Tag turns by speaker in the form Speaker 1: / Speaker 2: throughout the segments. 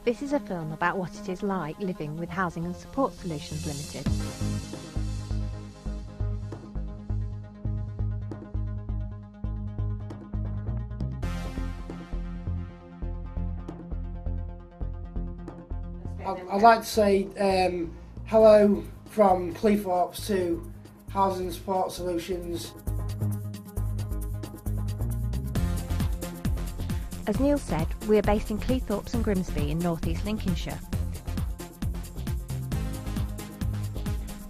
Speaker 1: This is a film about what it is like living with Housing and Support Solutions Limited.
Speaker 2: I'd like to say hello from Cleethorpes to Housing and Support Solutions.
Speaker 1: As Neil said, we are based in Cleethorpes and Grimsby in North East Lincolnshire.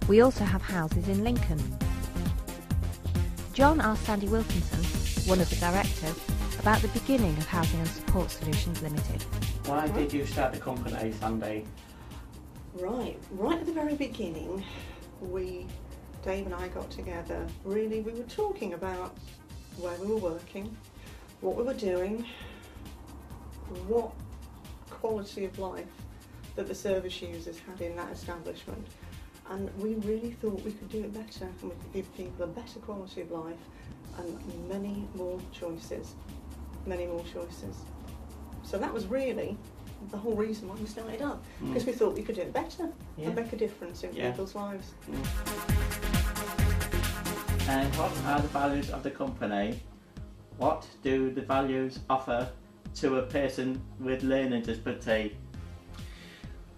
Speaker 1: We also have houses in Lincoln. John asked Sandy Wilkinson, one of the directors, about the beginning of Housing and Support Solutions Limited.
Speaker 3: Why did you start the company, Sandy?
Speaker 4: Right at the very beginning, Dave and I got together. Really, we were talking about where we were working, what we were doing, what quality of life that the service users had in that establishment, and we really thought we could do it better and we could give people a better quality of life and many more choices. So that was really the whole reason why we started up, because we thought we could do it better and make a difference in people's lives.
Speaker 3: And what are the values of the company? What do the values offer to a person with learning disability?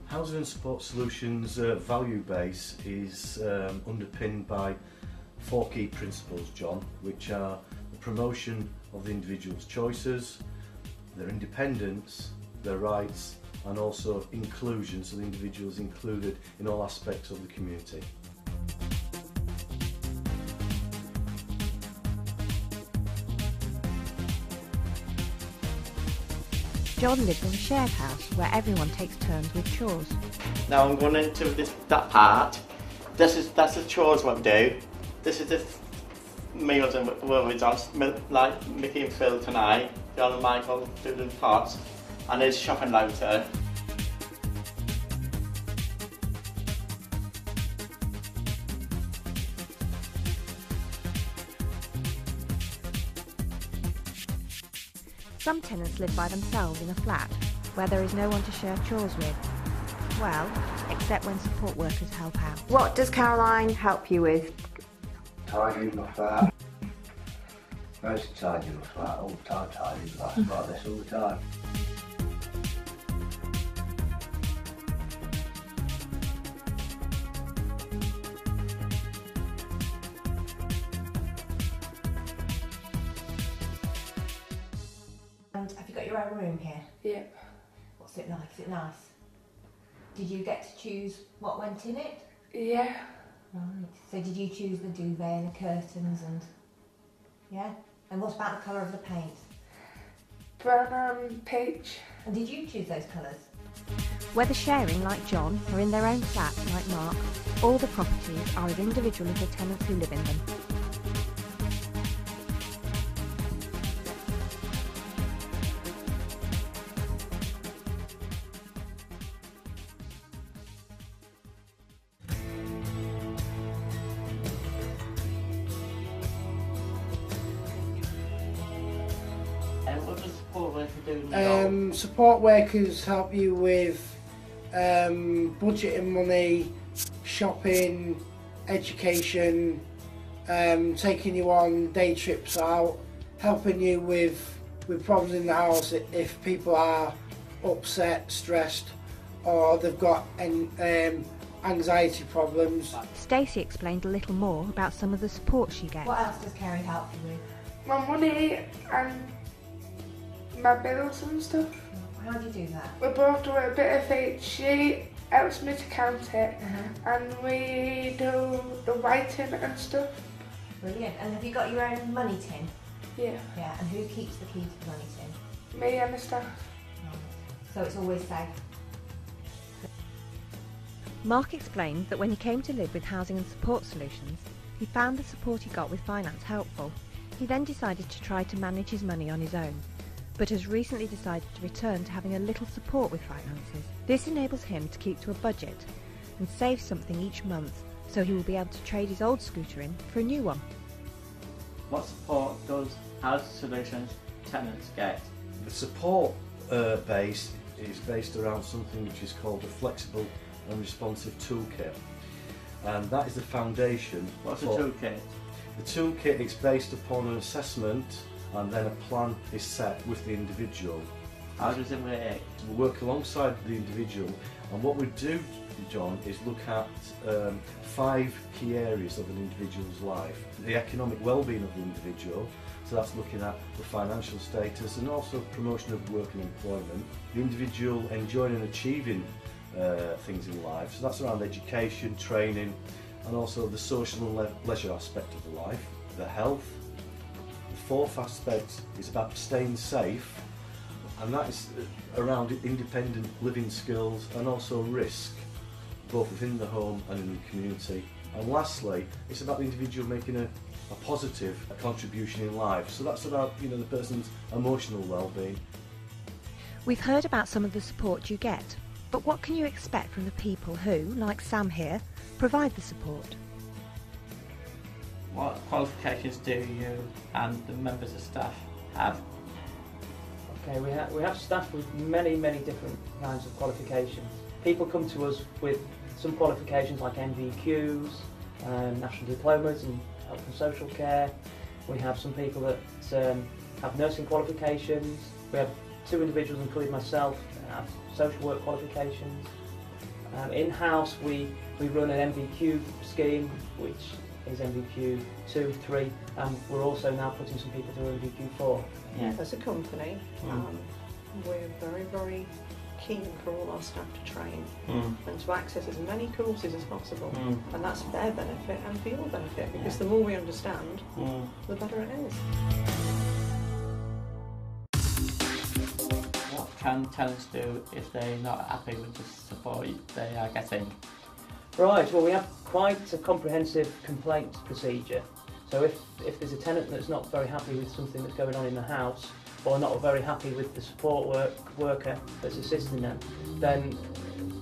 Speaker 5: Housing and Support Solutions value base is underpinned by 4 key principles, John, which are the promotion of the individual's choices, their independence, their rights, and also inclusion, so the individual is included in all aspects of the community.
Speaker 1: John lives in a shared house where everyone takes turns with chores.
Speaker 3: Now I'm going into that part. That's the chores what we do. This is the meals and what we've done, like Mickey and Phil tonight. John and Michael do the pots, and there's shopping later.
Speaker 1: Some tenants live by themselves in a flat where there is no one to share chores with. Well, except when support workers help out.
Speaker 6: What does Caroline help you with?
Speaker 7: Tidying my flat. Mostly tidying my flat, all the time tidying, that's about this all the time.
Speaker 6: And have you got your own room here?
Speaker 8: Yeah.
Speaker 6: What's it like? Is it nice? Did you get to choose what went in it?
Speaker 8: Yeah.
Speaker 6: Right. So did you choose the duvet and the curtains and... Yeah? And what about the colour of the paint?
Speaker 8: Brown and peach.
Speaker 6: And did you choose those colours?
Speaker 1: Whether sharing like John or in their own flat like Mark, all the properties are as individual as the tenants who live in them.
Speaker 3: And what does support worker do?
Speaker 2: Support workers help you with budgeting money, shopping, education, taking you on day trips out, helping you with problems in the house if people are upset, stressed, or they've got anxiety problems.
Speaker 1: Stacey explained a little more about some of the support she gets.
Speaker 6: What else does Kerry help you with?
Speaker 8: My money and my bills and stuff.
Speaker 6: How do you do that?
Speaker 8: We both do a bit of each. She helps me to count it, and we do the writing and stuff.
Speaker 6: Brilliant. And have you got your own money tin?
Speaker 8: Yeah.
Speaker 6: Yeah. And who keeps the key to the money tin?
Speaker 8: Me and the staff.
Speaker 6: Right. So it's always safe.
Speaker 1: Mark explained that when he came to live with Housing and Support Solutions, he found the support he got with finance helpful. He then decided to try to manage his money on his own, but has recently decided to return to having a little support with finances. This enables him to keep to a budget and save something each month, so he will be able to trade his old scooter in for a new one.
Speaker 3: What support does Housing Solutions tenants get?
Speaker 5: The support base is based around something which is called a flexible and responsive toolkit, and that is the foundation.
Speaker 3: What's the toolkit?
Speaker 5: The toolkit is based upon an assessment, and then a plan is set with the individual.
Speaker 3: How does it work?
Speaker 5: We work alongside the individual, and what we do, John, is look at 5 key areas of an individual's life. The economic well-being of the individual, so that's looking at the financial status and also promotion of work and employment. The individual enjoying and achieving things in life, so that's around education, training, and also the social and leisure aspect of the life. The health. The 4th aspect is about staying safe, and that is around independent living skills and also risk, both within the home and in the community. And lastly, it's about the individual making a positive contribution in life. So that's about, you know, the person's emotional well-being.
Speaker 1: We've heard about some of the support you get, but what can you expect from the people who, like Sam here, provide the support?
Speaker 3: What qualifications do you and the members of staff have?
Speaker 9: Okay, we have staff with many different kinds of qualifications. People come to us with some qualifications like NVQs, national diplomas in health and social care. We have some people that have nursing qualifications. We have 2 individuals, including myself, that have social work qualifications. In-house we run an MVQ scheme, which is MVQ 2, 3, and we're also now putting some people through MVQ 4.
Speaker 3: Yeah.
Speaker 4: As a company, we're very keen for all our staff to train and to access as many courses as possible, and that's for their benefit and for your benefit, because the more we understand, the better it is.
Speaker 3: What can tenants do if they're not happy with the support they are getting?
Speaker 9: Right, well we have quite a comprehensive complaint procedure. So if there's a tenant that's not very happy with something that's going on in the house, or not very happy with the support worker that's assisting them, then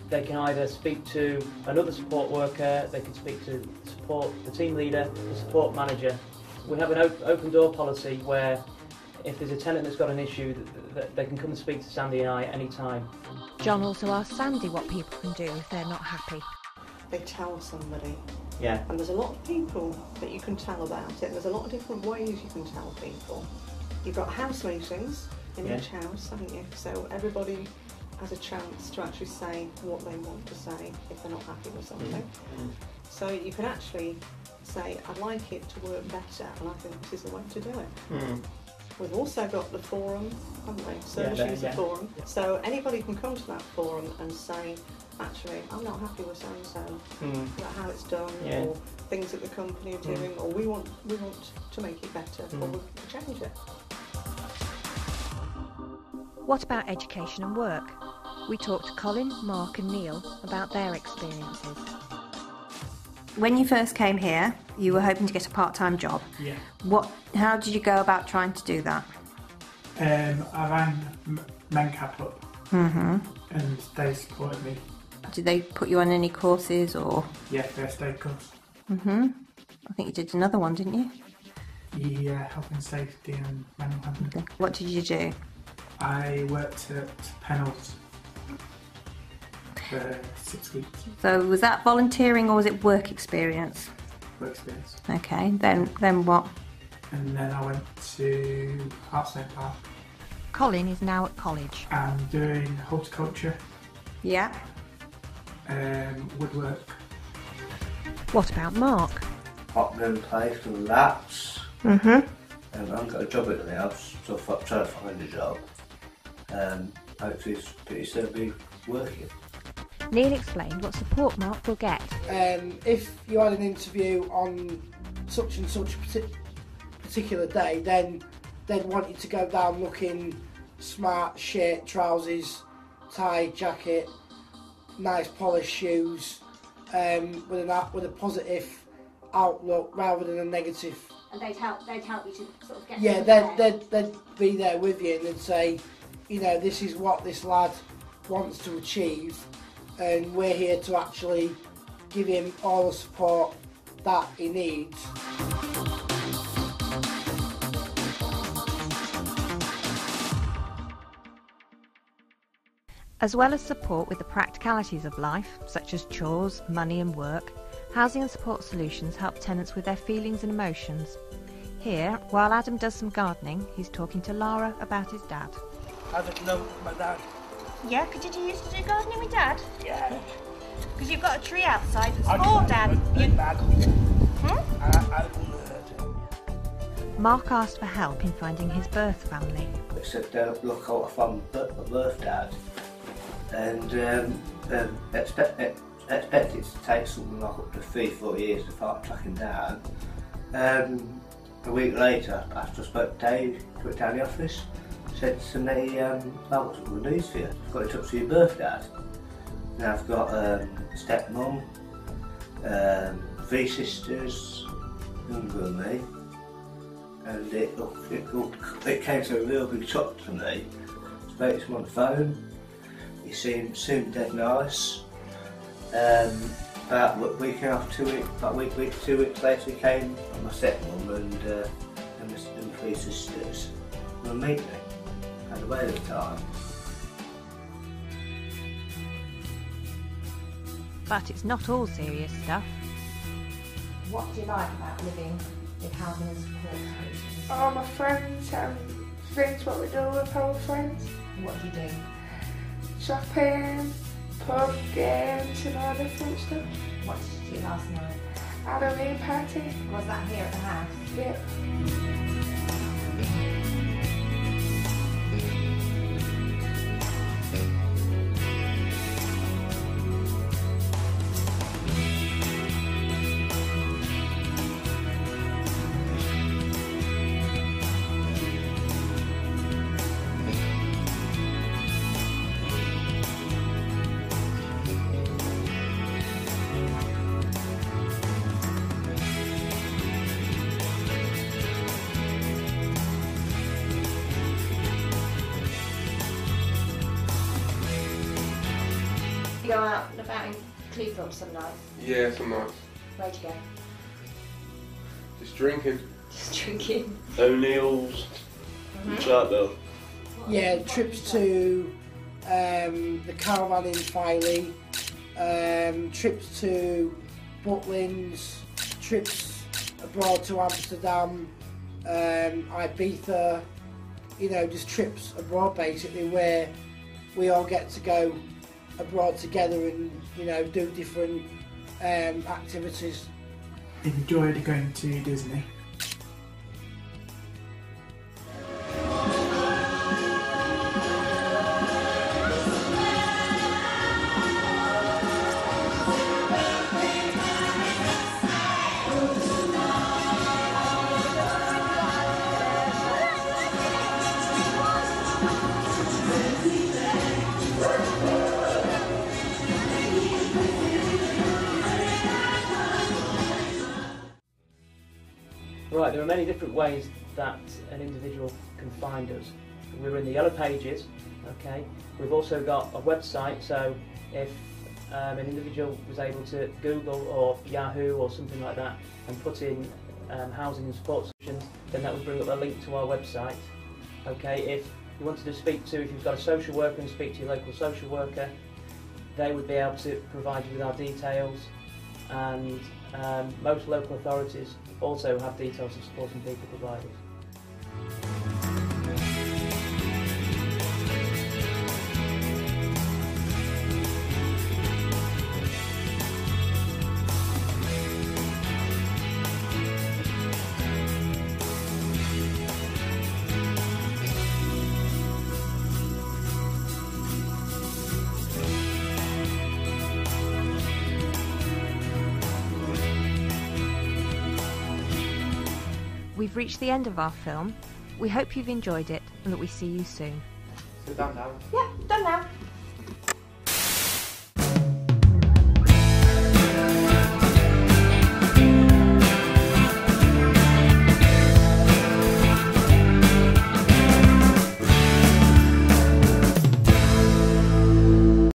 Speaker 9: they can either speak to another support worker, they can speak to the team leader, the support manager. We have an open door policy where if there's a tenant that's got an issue, that they can come and speak to Sandy and I at any time.
Speaker 1: John also asked Sandy what people can do if they're not happy.
Speaker 4: They tell somebody.
Speaker 3: Yeah.
Speaker 4: And there's a lot of people that you can tell about it, and there's a lot of different ways you can tell people. You've got house meetings in each house, haven't you? So everybody has a chance to actually say what they want to say if they're not happy with something. So you can actually say, I'd like it to work better, and I think this is the way to do it. We've also got the forum, haven't we? Service user forum. So anybody can come to that forum and say, actually, I'm not happy with so-and-so, about how it's done, or things that the company are doing, or we want to make it better, or we can change it.
Speaker 1: What about education and work? We talked to Colin, Mark and Neil about their experiences.
Speaker 6: When you first came here, you were hoping to get a part-time job.
Speaker 10: Yeah.
Speaker 6: How did you go about trying to do that?
Speaker 10: I rang MenCap up, and they supported me.
Speaker 6: Did they put you on any courses or?
Speaker 10: Yeah, first aid course.
Speaker 6: I think you did another one, didn't you?
Speaker 10: Yeah, health and safety and manual handling.
Speaker 6: What did you do?
Speaker 10: I worked at Pennell's for 6 weeks.
Speaker 6: So was that volunteering or was it work experience?
Speaker 10: Work experience.
Speaker 6: Okay, then what?
Speaker 10: And then I went to Artside Park.
Speaker 1: Colin is now at college.
Speaker 10: I'm doing horticulture,
Speaker 6: Yeah.
Speaker 10: woodwork.
Speaker 1: What about Mark?
Speaker 7: Hotman place for the laps. I haven't got a job at the house, so I'm trying to find a job. Hopefully it's pretty soon be working.
Speaker 1: Neil explained what support Mark will get.
Speaker 2: If you had an interview on such and such particular day, then they'd want you to go down looking smart, shirt, trousers, tie, jacket, nice polished shoes, with a positive outlook rather than a negative.
Speaker 6: And they'd help you to sort of get.
Speaker 2: Yeah, they'd be there with you and they'd say, you know, this is what this lad wants to achieve, and we're here to actually give him all the support that he needs.
Speaker 1: As well as support with the practicalities of life, such as chores, money and work, Housing and Support Solutions help tenants with their feelings and emotions. Here, while Adam does some gardening, he's talking to Lara about his dad.
Speaker 2: I don't know my dad.
Speaker 1: Yeah, did you used to do gardening with Dad?
Speaker 2: Yeah.
Speaker 1: Because you've got a tree outside that's
Speaker 2: I
Speaker 1: for Dad.
Speaker 2: Dad. I wouldn't hurt him.
Speaker 1: Mark asked for help in finding his birth family.
Speaker 7: They said look out from my birth dad, and expected to take something like up to 3-4 years to start tracking down. A week later, after I spoke to Dave, went down the office, said to me, I've got some good news for you. I've got in touch with your birth dad. Now I've got stepmom, 3 sisters, younger than me, and it came to a real big shock to me. I spoke to him on the phone. He seemed dead nice. About a week and a half, 2 weeks, 2 weeks later, he came on my stepmom and my 3 sisters to meet me. Had a whale of a time.
Speaker 1: But it's not all serious stuff.
Speaker 6: What do you like about living with Housing and Support Solutions?
Speaker 8: All my friends and things what we do with our friends.
Speaker 6: What do you do?
Speaker 8: Shopping, pub, games and all different stuff.
Speaker 6: What did you do last night?
Speaker 8: Halloween party.
Speaker 6: Was that here at the house?
Speaker 8: Yeah.
Speaker 6: You go out and about in Cleethorpes some nights?
Speaker 11: Yeah, some nights.
Speaker 6: Where'd you go?
Speaker 11: Just drinking.
Speaker 6: Just drinking.
Speaker 11: O'Neill's. Chartwell.
Speaker 2: Yeah, trips to the caravan in Filey, trips to Butlins, trips abroad to Amsterdam, Ibiza, you know, just trips abroad basically where we all get to go abroad together and, you know, do different activities.
Speaker 10: Enjoyed going to Disney.
Speaker 9: Right, there are many different ways that an individual can find us. We're in the Yellow Pages, okay? We've also got a website, so if an individual was able to Google or Yahoo or something like that and put in Housing and Support Solutions, then that would bring up a link to our website. Okay, if you wanted to speak to, if you've got a social worker and speak to your local social worker, they would be able to provide you with our details, and most local authorities also have details of supporting people providers.
Speaker 1: We've reached the end of our film. We hope you've enjoyed it and that we see you soon.
Speaker 3: So done now.
Speaker 6: Yeah, done now.